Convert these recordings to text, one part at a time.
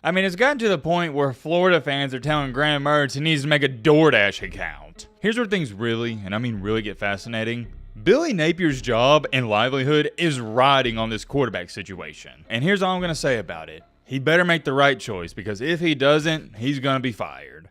I mean, it's gotten to the point where Florida fans are telling Graham Mertz he needs to make a DoorDash account. Here's where things really, and I mean really, get fascinating. Billy Napier's job and livelihood is riding on this quarterback situation. And here's all I'm going to say about it. He better make the right choice, because if he doesn't, he's going to be fired.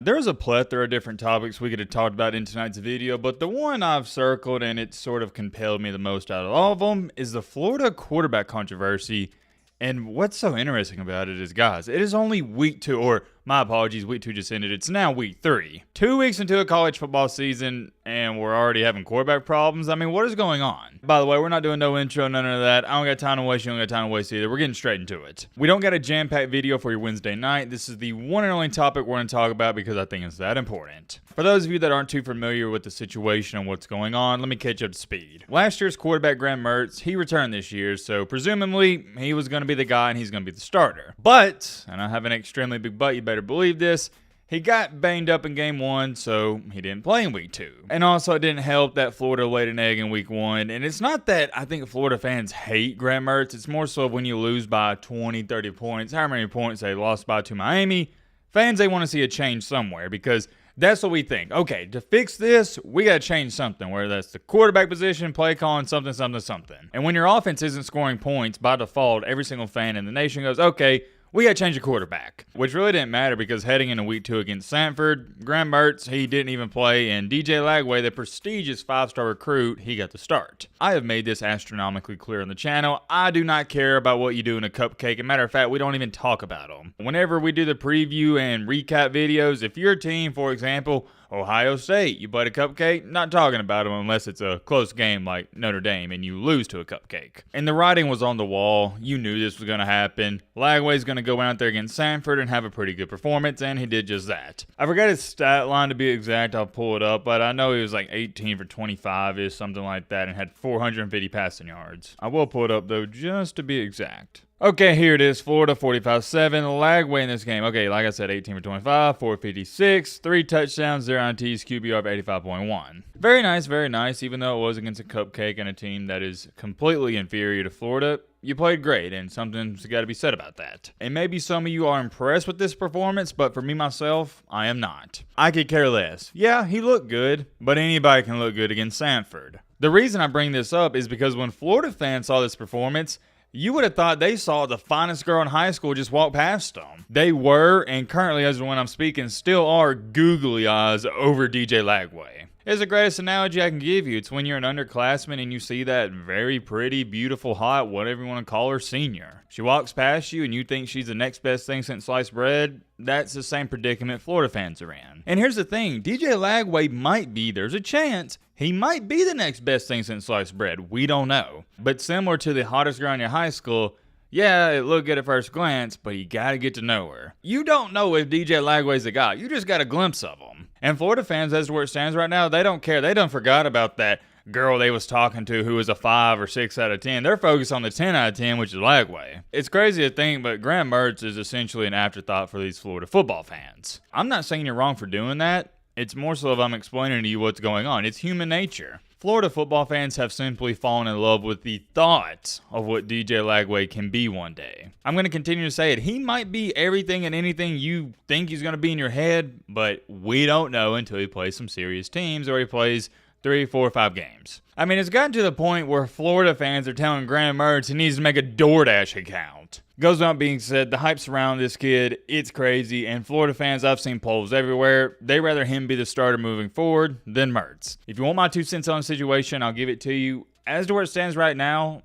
There's a plethora of different topics we could have talked about in tonight's video, but the one I've circled and it sort of compelled me the most out of all of them is the Florida quarterback controversy. And what's so interesting about it is, guys, it is only week 2, or my apologies, week 2 just ended. It's now week 3. 2 weeks into a college football season, and we're already having quarterback problems. I mean, what is going on? By the way, we're not doing no intro, none of that. I don't got time to waste. You don't got time to waste either. We're getting straight into it. We don't got a jam-packed video for your Wednesday night. This is the one and only topic we're going to talk about because I think it's that important. For those of you that aren't too familiar with the situation and what's going on, let me catch you up to speed. Last year's quarterback, Graham Mertz, he returned this year, so presumably he was going to be the guy and he's going to be the starter. But, and I have an extremely big but, you better believe this, he got banged up in game 1, so he didn't play in week 2. And also, it didn't help that Florida laid an egg in week 1. And it's not that I think Florida fans hate Graham Mertz. It's more so when you lose by 20, 30 points, however many points they lost by to Miami, fans, they want to see a change somewhere, because that's what we think. Okay, to fix this, we got to change something, whether that's the quarterback position, play calling, something. And when your offense isn't scoring points, by default, every single fan in the nation goes, okay, we got to change the quarterback. Which really didn't matter, because heading into week 2 against Sanford, Graham Mertz, he didn't even play, and DJ Lagway, the prestigious 5-star recruit, he got the start. I have made this astronomically clear on the channel. I do not care about what you do in a cupcake. As a matter of fact, we don't even talk about them. Whenever we do the preview and recap videos, if your team, for example, Ohio State, you played a cupcake, not talking about them unless it's a close game like Notre Dame and you lose to a cupcake. And the writing was on the wall. You knew this was going to happen. Lagway's going to go out there against Sanford and have a pretty good performance, and he did just that. I forgot his stat line to be exact. I'll pull it up, but I know he was like 18 for 25-ish, something like that, and had 450 passing yards. I will pull it up, though, just to be exact. Okay, here it is. Florida 45-7. Lagway in this game. Okay, like I said, 18 for 25, 456, 3 touchdowns, 0 INTs, QBR of 85.1. Very nice, even though it was against a cupcake and a team that is completely inferior to Florida. You played great, and something's got to be said about that. And maybe some of you are impressed with this performance, but for me, myself, I am not. I could care less. Yeah, he looked good, but anybody can look good against Sanford. The reason I bring this up is because when Florida fans saw this performance, you would have thought they saw the finest girl in high school just walk past them. They were, and currently, as of when I'm speaking, still are googly eyes over DJ Lagway. It's the greatest analogy I can give you. It's when you're an underclassman and you see that very pretty, beautiful, hot, whatever you want to call her, senior. She walks past you and you think she's the next best thing since sliced bread. That's the same predicament Florida fans are in. And here's the thing, DJ Lagway might be, there's a chance, he might be the next best thing since sliced bread. We don't know. But similar to the hottest girl in your high school, yeah, it looked good at first glance, but you gotta get to know her. You don't know if DJ Lagway's the guy. You just got a glimpse of him. And Florida fans, as to where it stands right now, they don't care. They done forgot about that girl they was talking to who was a 5 or 6 out of 10. They're focused on the 10 out of 10, which is Lagway. It's crazy to think, but Graham Mertz is essentially an afterthought for these Florida football fans. I'm not saying you're wrong for doing that. It's more so if I'm explaining to you what's going on. It's human nature. Florida football fans have simply fallen in love with the thought of what DJ Lagway can be one day. I'm going to continue to say it. He might be everything and anything you think he's going to be in your head, but we don't know until he plays some serious teams or he plays 3, 4, 5 games. I mean, it's gotten to the point where Florida fans are telling Graham Mertz he needs to make a DoorDash account. Goes without being said, the hype surrounding this kid, it's crazy, and Florida fans, I've seen polls everywhere, they rather him be the starter moving forward than Mertz. If you want my 2 cents on the situation, I'll give it to you. As to where it stands right now,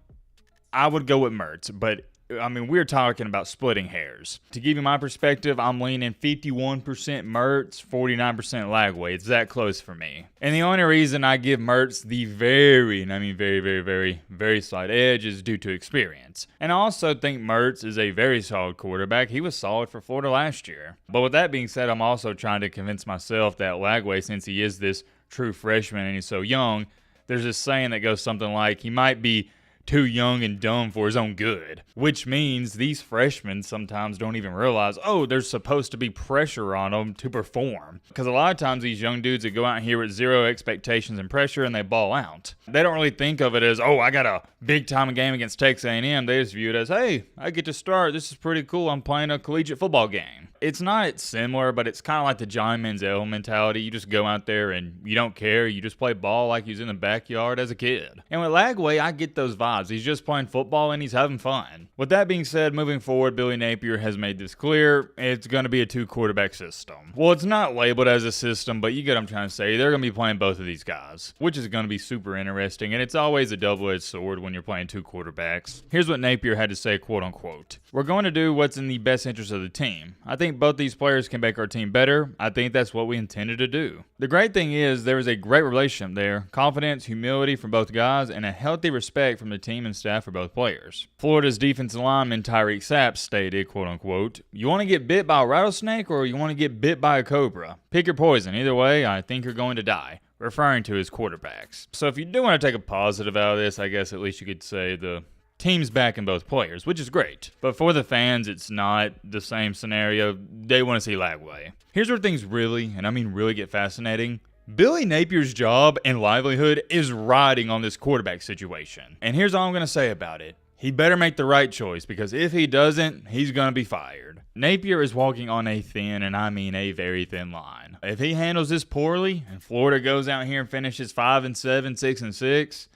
I would go with Mertz, but I mean, we're talking about splitting hairs. To give you my perspective, I'm leaning 51% Mertz, 49% Lagway. It's that close for me. And the only reason I give Mertz the very, and I mean very slight edge is due to experience. And I also think Mertz is a very solid quarterback. He was solid for Florida last year. But with that being said, I'm also trying to convince myself that Lagway, since he is this true freshman and he's so young, there's this saying that goes something like, he might be too young and dumb for his own good, which means these freshmen sometimes don't even realize, oh, there's supposed to be pressure on them to perform. Because a lot of times these young dudes that go out here with zero expectations and pressure and they ball out, they don't really think of it as, oh, I got a big time game against Texas A&M. They just view it as, hey, I get to start. This is pretty cool. I'm playing a collegiate football game. It's not similar, but it's kind of like the John Manziel mentality. You just go out there and you don't care. You just play ball like he was in the backyard as a kid. And with Lagway, I get those vibes. He's just playing football and he's having fun. With that being said, moving forward, Billy Napier has made this clear. It's going to be a 2-quarterback system. Well, it's not labeled as a system, but you get what I'm trying to say. They're going to be playing both of these guys, which is going to be super interesting. And it's always a double-edged sword when you're playing 2 quarterbacks. Here's what Napier had to say, quote unquote. We're going to do what's in the best interest of the team. I think both these players can make our team better. I think that's what we intended to do. The great thing is there is a great relationship there. Confidence, humility from both guys, and a healthy respect from the team and staff for both players. Florida's defensive lineman Tyreek Sapp stated, quote unquote, you want to get bit by a rattlesnake or you want to get bit by a cobra? Pick your poison. Either way, I think you're going to die. Referring to his quarterbacks. So if you do want to take a positive out of this, I guess at least you could say the team's backing both players, which is great. But for the fans, it's not the same scenario. They want to see Lagway. Here's where things really, and I mean really, get fascinating. Billy Napier's job and livelihood is riding on this quarterback situation. And here's all I'm going to say about it. He better make the right choice, because if he doesn't, he's going to be fired. Napier is walking on a thin, and I mean a very thin line. If he handles this poorly, and Florida goes out here and finishes 5-7, 6-6,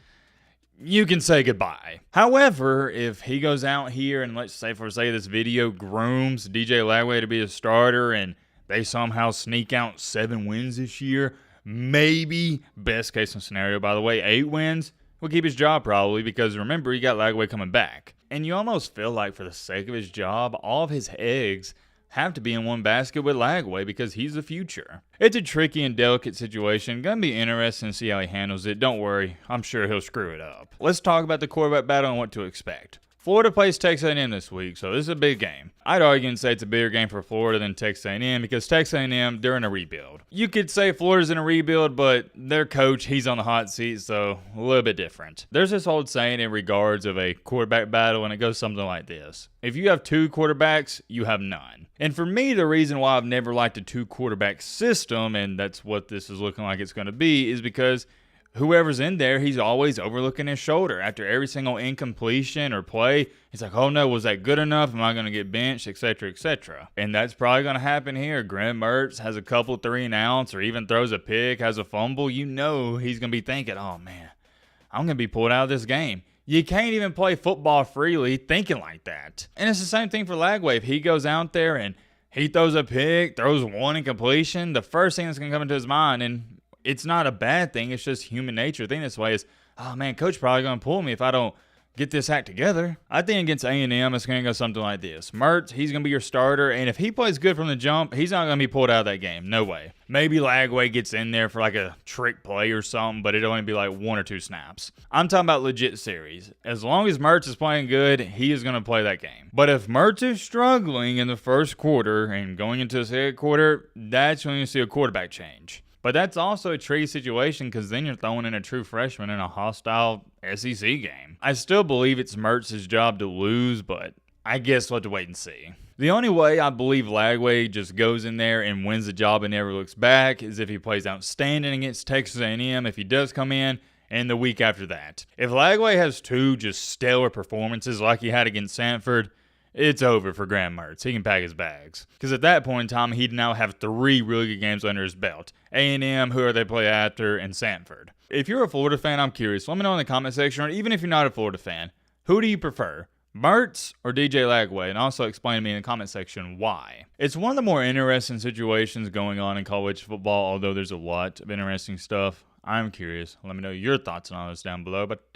you can say goodbye. However, if he goes out here and let's say for this video grooms DJ Lagway to be a starter and they somehow sneak out 7 wins this year, maybe, best case scenario by the way, 8 wins, will keep his job probably, because remember, he got Lagway coming back. And you almost feel like for the sake of his job, all of his eggs have to be in one basket with Lagway, because he's the future. It's a tricky and delicate situation. Gonna be interesting to see how he handles it. Don't worry, I'm sure he'll screw it up. Let's talk about the quarterback battle and what to expect. Florida plays Texas A&M this week, so this is a big game. I'd argue and say it's a bigger game for Florida than Texas A&M, because Texas A&M, they're in a rebuild. You could say Florida's in a rebuild, but their coach, he's on the hot seat, so a little bit different. There's this old saying in regards of a quarterback battle, and it goes something like this. If you have 2 quarterbacks, you have none. And for me, the reason why I've never liked a 2-quarterback system, and that's what this is looking like it's going to be, is because whoever's in there, he's always overlooking his shoulder. After every single incompletion or play, he's like, oh no, was that good enough? Am I going to get benched, etc., etc.? And that's probably going to happen here. Mertz has a couple 3-and-outs or even throws a pick, has a fumble. You know he's going to be thinking, oh man, I'm going to be pulled out of this game. You can't even play football freely thinking like that. And it's the same thing for Lagway. If he goes out there and he throws a pick, throws 1 incompletion, the first thing that's going to come into his mind, and it's not a bad thing, it's just human nature. The thing this way is, oh man, coach probably going to pull me if I don't get this act together. I think against A&M, it's going to go something like this. Mertz, he's going to be your starter, and if he plays good from the jump, he's not going to be pulled out of that game. No way. Maybe Lagway gets in there for like a trick play or something, but it'll only be like 1 or 2 snaps. I'm talking about legit series. As long as Mertz is playing good, he is going to play that game. But if Mertz is struggling in the first quarter and going into the second quarter, that's when you see a quarterback change. But that's also a tricky situation, because then you're throwing in a true freshman in a hostile SEC game. I still believe it's Mertz's job to lose, but I guess we'll have to wait and see. The only way I believe Lagway just goes in there and wins the job and never looks back is if he plays outstanding against Texas A&M, if he does come in, and the week after that. If Lagway has 2 just stellar performances like he had against Sanford, it's over for Mertz. He can pack his bags. Because at that point in time, he'd now have 3 really good games under his belt. A&M, who are they play after, and Sanford. If you're a Florida fan, I'm curious. Let me know in the comment section, or even if you're not a Florida fan, who do you prefer? Mertz or DJ Lagway? And also explain to me in the comment section why. It's one of the more interesting situations going on in college football, although there's a lot of interesting stuff. I'm curious. Let me know your thoughts on all this down below. But